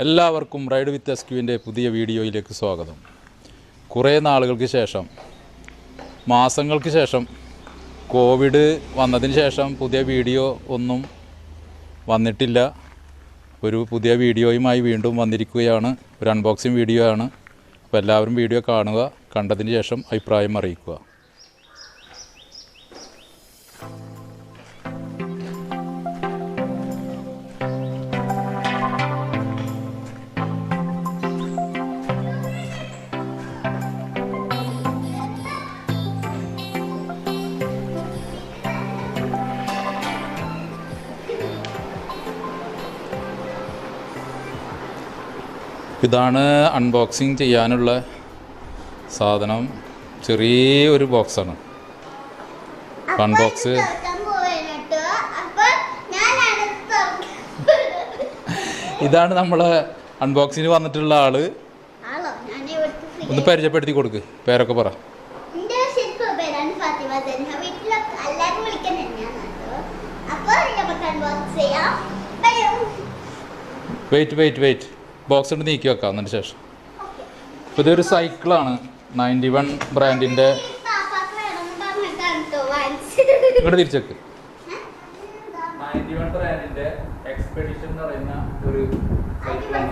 എല്ലാവർക്കും ride with എസ്ക്യൂവിൻ്റെ പുതിയ വീഡിയോയിലേക്ക് സ്വാഗതം. കുറേ നാളുകൾക്ക് ശേഷം, മാസങ്ങൾക്ക് ശേഷം, കോവിഡ് വന്നതിന് ശേഷം പുതിയ വീഡിയോ ഒന്നും വന്നിട്ടില്ല. ഒരു പുതിയ വീഡിയോയുമായി വീണ്ടും വന്നിരിക്കുകയാണ്. ഒരു അൺബോക്സിങ് വീഡിയോ ആണ്. അപ്പോൾ എല്ലാവരും വീഡിയോ കാണുക, കണ്ടതിന് ശേഷം അഭിപ്രായം അറിയിക്കുക. ഇതാണ് അൺബോക്സിങ് ചെയ്യാനുള്ള സാധനം. ചെറിയൊരു ബോക്സാണ്. അൺബോക്സ് ഇതാണ് നമ്മളെ അൺബോക്സിന് വന്നിട്ടുള്ള ആള്. ഒന്ന് പരിചയപ്പെടുത്തി കൊടുക്ക്, പേരൊക്കെ പറ. വെയിറ്റ് ബോക്സ് കൊണ്ട് നീക്കി വെക്കാം. അതിന് ശേഷം ഇപ്പോൾ ഇതൊരു സൈക്കിളാണ്. 91 ബ്രാൻഡിൻ്റെ. ഇങ്ങോട്ട് തിരിച്ചേക്ക്. 91 ബ്രാൻഡിൻ്റെ എക്സ്പെഡിഷൻ എന്ന് പറയുന്ന ഒരു സൈക്കിളാണ്.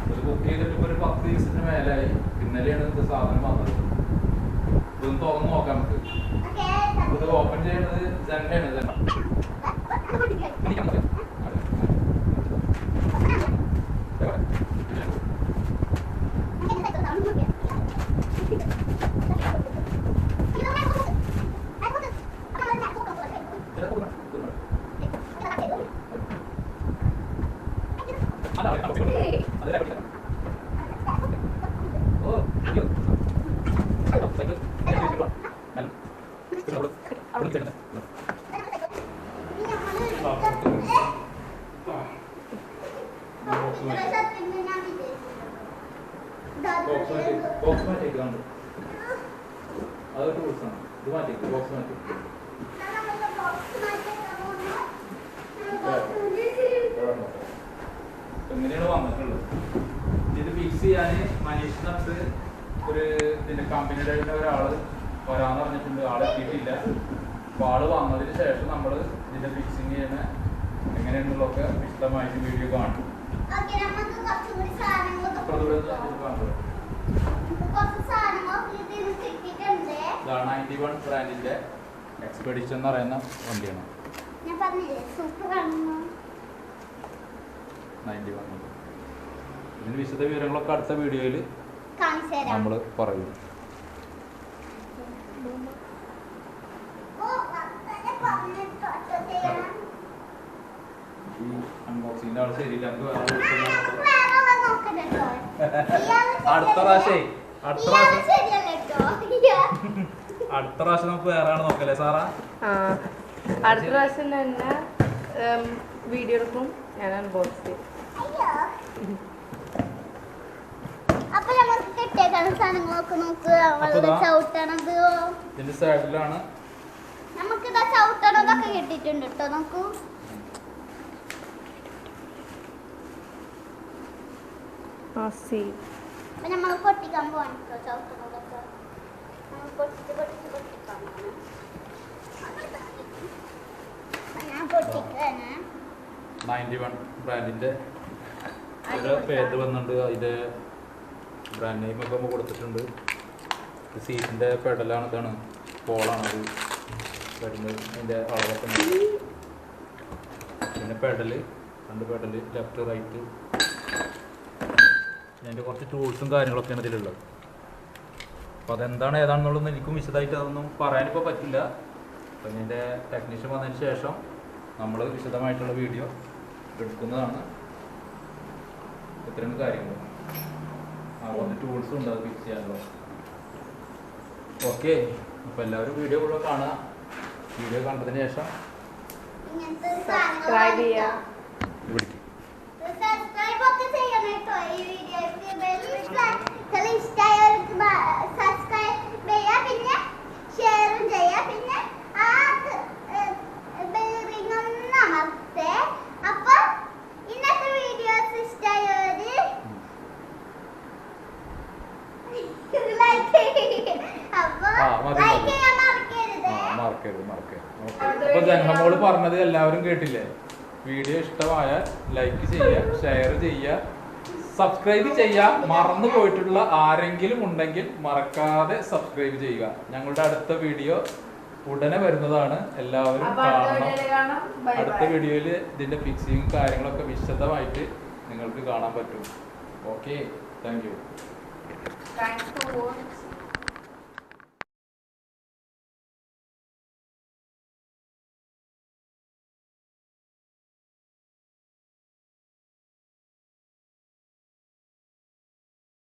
ഇത് ബുക്ക് ചെയ്തിട്ട് ഇപ്പോൾ ഒരു 10 ദിവസത്തിന് മേലായി. ഇന്നലെയാണ് ഇത് സാധനം വന്നത്. ഇതൊന്ന് തുറന്ന് നോക്കാം നമുക്ക്. ഇത് ഓപ്പൺ ചെയ്യുന്നത് ജെൻഡയാണ്. എങ്ങനെയാണ് വന്നിട്ടുള്ളത്? ഇത് ഫിക്സ് ചെയ്യാൻ മനീഷിനടുത്ത് ഒരു ഇതിന്റെ കമ്പനിയുടെ ഒരാള് വരാന്ന് പറഞ്ഞിട്ടുണ്ട്. ആളെത്തിയിട്ടില്ല. അപ്പോൾ ആള് വന്നതിന് ശേഷം നമ്മൾ ഇതിന്റെ ഫിക്സിങ് ചെയ്യുന്ന എങ്ങനെയാണെന്നുള്ളതൊക്കെ വിശദമായിട്ട് വീഡിയോ കാണും. ഇതാണ് 91 ബ്രാൻഡിന്റെ എക്സ്പെഡിഷൻ എന്ന് പറയുന്ന വണ്ടിയാണ്. 91. ഇതിന് വിശദ വിവരങ്ങളൊക്കെ അടുത്ത വീഡിയോയിൽ നമ്മൾ പറയും. ഈ അൺബോക്സിങ്ങിന്റെ ആൾ ശരിയില്ല. അടുത്ത പ്രാവശ്യം നമുക്ക് വേറെ ആണ് നോക്കല്ലേ സാറാ? അടുത്ത പ്രാവശ്യം തന്നെ വീഡിയോ എടുക്കും. ഞാൻ അൺബോക്സ് ചെയ്യും. ഇതിന്റെ സൈഡിലാണ് നമുക്ക് ചവിട്ടണതൊക്കെ കിട്ടിയിട്ടുണ്ട് കേട്ടോ. നോക്കൂ, നമ്മൾ പൊട്ടിക്കാൻ പോവാണ് ചവിട്ടണതൊക്കെ. ഞാൻ പൊട്ടിക്കാണ്. 91 ബ്രാൻഡിന്റെ പേര് വന്നിട്ടുണ്ട്. അതിന്റെ ബ്രാൻഡ് നെയിം ഒക്കെ കൊടുത്തിട്ടുണ്ട്. സീറ്റിന്റെ പെഡലാണ്. ഇതാണ് പോളാണ് അത് വരുന്നത്. അതിന്റെ അളവൊക്കെ പിന്നെ പെഡല്, 2 പെഡല്, ലെഫ്റ്റ് റൈറ്റ്. അതിൻ്റെ കുറച്ച് ടൂൾസും കാര്യങ്ങളൊക്കെയാണ് ഇതിലുള്ളത്. അപ്പോൾ അതെന്താണ് ഏതാണെന്നുള്ളതൊന്നും എനിക്കും വിശദമായിട്ട് അതൊന്നും പറയാനിപ്പോൾ പറ്റില്ല. അപ്പം ഇതിൻ്റെ ടെക്നീഷ്യൻ വന്നതിന് ശേഷം നമ്മൾ വിശദമായിട്ടുള്ള വീഡിയോ എടുക്കുന്നതാണ്. ഇത്രയും കാര്യങ്ങൾ. കുറച്ച് ടൂൾസും ഉണ്ട് അത് ഫിക്സ് ചെയ്യാനുള്ള. ഓക്കെ, അപ്പോൾ എല്ലാവരും വീഡിയോ കൂടെ കാണുക. വീഡിയോ കണ്ടതിന് ശേഷം സബ്സ്ക്രൈബ് ചെയ്യുക. പിന്നെ ഷെയറും ചെയ്യാം. പിന്നെ ആ ബെൽ റിംഗ് ഒന്ന് അമർത്തേ. അപ്പോൾ ഇന്നത്തെ വീഡിയോസ് ഇഷ്ടമായോ സെൻഹമോള് പറഞ്ഞത് എല്ലാവരും കേട്ടില്ലേ? വീഡിയോ ഇഷ്ടമായാൽ ലൈക്ക് ചെയ്യുക, ഷെയർ ചെയ്യുക, സബ്സ്ക്രൈബ് ചെയ്യാൻ മറന്നു പോയിട്ടുള്ള ആരെങ്കിലും ഉണ്ടെങ്കിൽ മറക്കാതെ സബ്സ്ക്രൈബ് ചെയ്യുക. ഞങ്ങളുടെ അടുത്ത വീഡിയോ ഉടനെ വരുന്നതാണ്. എല്ലാവരും കാണണം. അടുത്ത വീഡിയോയിൽ ഇതിന്റെ ഫിക്സിങ് കാര്യങ്ങളൊക്കെ വിശദമായിട്ട് നിങ്ങൾക്ക് കാണാൻ പറ്റും. Okay, thank you. Thanks for watching.